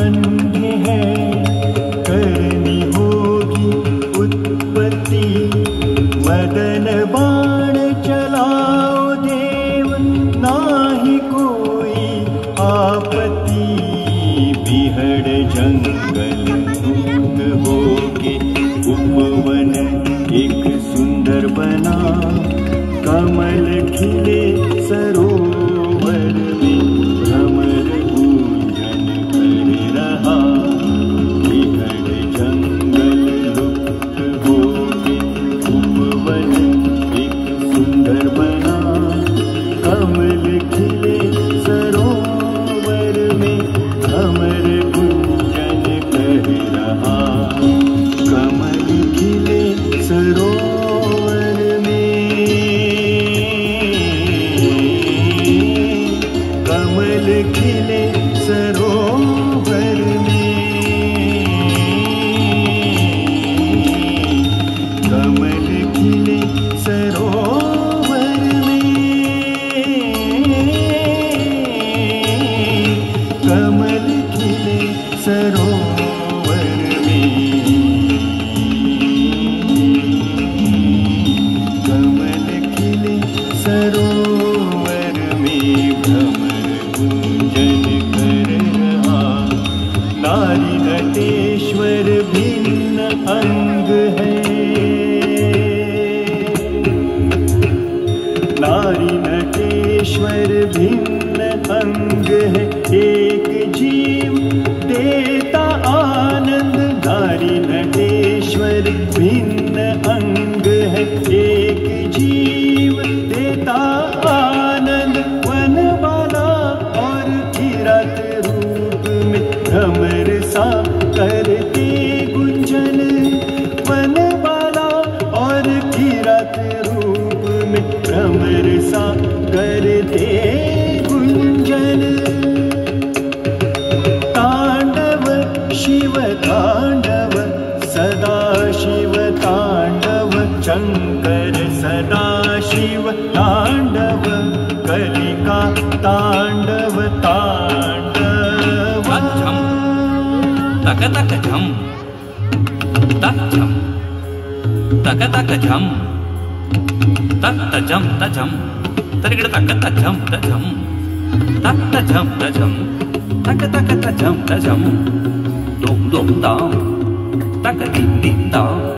बंधे हैं, करनी होगी उत्पत्ति। मदन बाण चलाओ देव, नाही कोई आपत्ति। बिहड़ जंगल दूत होके उपवन एक सुंदर बना। कमल खिले सरोवर में, भ्रमर गूंजन कर रहा। बिहड़ जंगल लुप्त होके उपवन एक सुंदर बना। कमल खिले सरोवर में, भ्रमर गूंजन कर रहा। कमल खिले सरोवर में, कमल खिले सरोवर में, कमल खिले सरोवर में, कमल खिले सरोवर में, कमल खिले सरोवर में। भ्रमर गूंजन कर रहा। नारी नटेश्वर भिन्न अंग है, नारी नटेश्वर भिन्न अंग है। एक जीव देता आनंद, नारी नटेश्वर भिन्न अंग है। एक जीव देता आनंद, वनमाला और किरात रूप में भ्रमर सा करते गुंजन। वनमाला और किरात रूप में भ्रमर सा करते गुंजन। तांडव शिव तांडव, सदा शिव तांडव। शंकर सदा शिव तांडव, कलिका तांडव तांडव। तक तक झम, तक झम, तक तक झम, तक तजम तजम, तरिगड़ तक तजम तजम, तक तजम तजम, तक तक तजम तजम, दुम दुम दाम, तक दिन दिन दाम।